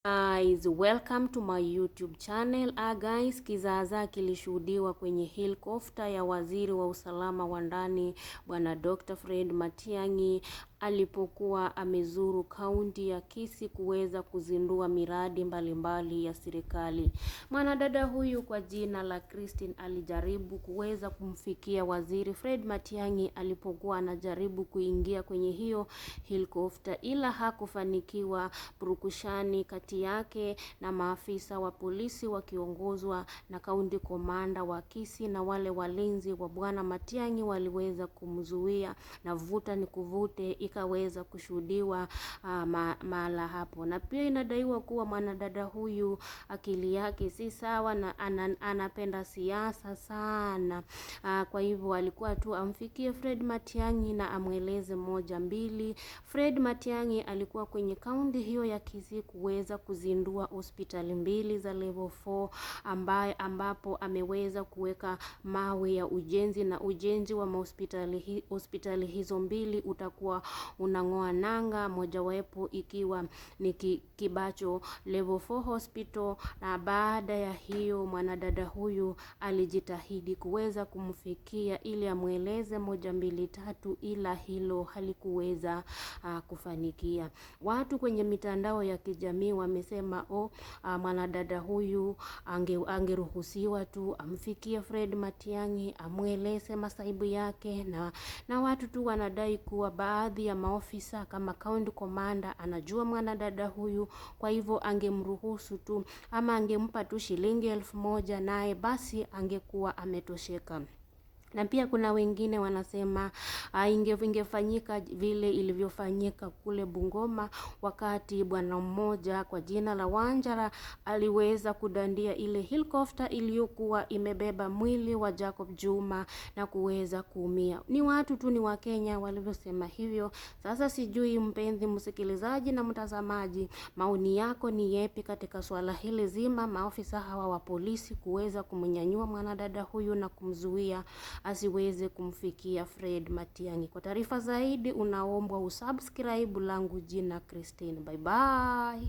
Guys, welcome to my YouTube channel. Guys, kizaazaa kilishuhudiwa kwenye helikopta ya waziri wa usalama wa ndani Bwana Dr. Fred Matiang'i alipokuwa amezuru kaunti ya Kisii kuweza kuzindua miradi mbalimbali ya serikali. Mwanadada huyu kwa jina la Christine alijaribu kuweza kumfikia waziri Fred Matiang'i alipokuwa anajaribu kuingia kwenye hiyo helikopta, ila hakufanikiwa. Purukushani kati yake na maafisa wa polisi wakiongozwa na kaunti komanda wa Kisii na wale walinzi wa Bwana Matiang'i waliweza kumzuia, na vuta ni kuvute ikaweza kushuhudiwa mahala hapo. Na pia inadaiwa kuwa mwanadada huyu akili yake si sawa na anapenda siasa sana. Kwa hivyo alikuwa tu amfikie Fred Matiang'i na amweleze moja mbili. Fred Matiang'i alikuwa kwenye kaunti hiyo ya Kisii kuweza kuzindua hospitali mbili za level 4 ambapo ameweza kuweka mawe ya ujenzi, na ujenzi wa hospitali hizo mbili utakuwa unang'oa nanga, mojawapo ikiwa ni Kibacho level 4 hospital. Na baada ya hiyo mwanadada huyu alijitahidi kuweza kumfikia ili amweleze moja mbili tatu, ila hilo halikuweza kufanikia. Watu kwenye mitandao ya kijamii wamesema mwanadada huyu angeruhusiwa tu amfikie Fred Matiang'i amweleze masaibu yake, na watu tu wanadai kuwa baadhi ya maofisa kama county commander anajua mwanadada huyu, kwa hivyo angemruhusu tu ama angempa tu shilingi 1,000 naye basi angekuwa ametosheka. Na pia kuna wengine wanasema ingefanyika vile ilivyofanyika kule Bungoma, wakati bwana mmoja kwa jina la Wanjara aliweza kudandia ile helikopta iliyokuwa imebeba mwili wa Jacob Juma na kuweza kuumia. Ni watu tu, ni Wakenya walivyosema hivyo. Sasa sijui mpenzi msikilizaji na mtazamaji, maoni yako ni yepi katika swala hili zima, maofisa hawa wa polisi kuweza kumnyanyua mwanadada huyu na kumzuia asiweze kumfikia Fred Matiang'i. Kwa taarifa zaidi unaombwa usubscribe, langu jina Christine. Bye bye.